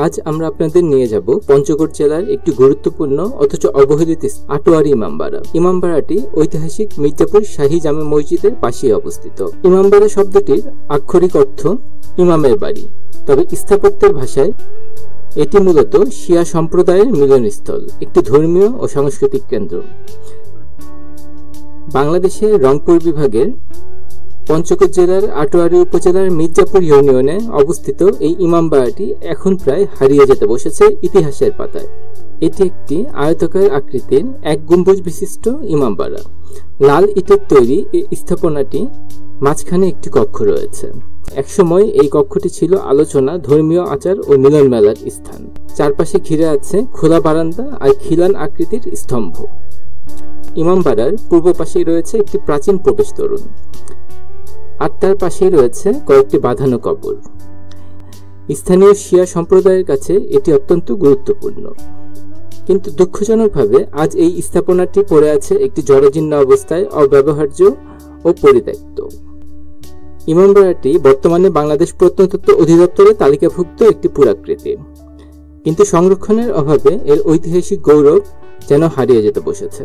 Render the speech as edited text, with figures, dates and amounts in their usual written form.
আজ আমরা আপনাদের নিয়ে যাব পঞ্চগড় জেলার একটি গুরুত্বপূর্ণ অথচ অবহেলিত আটোয়ারি ইমামবাড়া। ইমামবাড়াটি ঐতিহাসিক মির্জাপুর শাহী জামে মসজিদের পাশেই অবস্থিত। ইমামবাড়া শব্দটির আক্ষরিক অর্থ ইমামের বাড়ি, তবে স্থাপত্যের ভাষায় এটি মূলত শিয়া সম্প্রদায়ের মিলনস্থল, একটি ধর্মীয় ও সাংস্কৃতিক কেন্দ্র। বাংলাদেশের রংপুর বিভাগের পঞ্চগড় জেলার আটোয়ারি উপজেলার মির্জাপুর ইউনিয়নে অবস্থিত এই ইমামবাড়াটি এখন প্রায় হারিয়ে যেতে বসেছে ইতিহাসের পাতায়। এটি একটি আয়তাকার আকৃতির এক গম্বুজ বিশিষ্ট ইমামবাড়া। লাল ইটের তৈরি এই স্থাপনাটি মাঝখানে একটি কক্ষ রয়েছে। একসময় এই কক্ষটি ছিল আলোচনা, ধর্মীয় আচার ও মিলন মেলার স্থান। চারপাশে ঘিরে আছে খোলা বারান্দা আর খিলান আকৃতির স্তম্ভ। ইমামবাড়ার পূর্ব পাশেই রয়েছে একটি প্রাচীন প্রবেশ তোরণ, আর তার পাশেই রয়েছে কয়েকটি বাঁধানো কবর। স্থানীয় শিয়া সম্প্রদায়ের কাছে এটি অত্যন্ত গুরুত্বপূর্ণ, কিন্তু দুঃখজনকভাবে আজ এই স্থাপনাটি পড়ে আছে একটি জরাজীর্ণ অবস্থায়, অব্যবহার্য ও পরিত্যক্ত। ইমামবাড়াটি বর্তমানে বাংলাদেশ প্রত্নতত্ত্ব অধিদপ্তরের তালিকাভুক্ত একটি পুরাকৃতি, কিন্তু সংরক্ষণের অভাবে এর ঐতিহাসিক গৌরব যেন হারিয়ে যেতে বসেছে।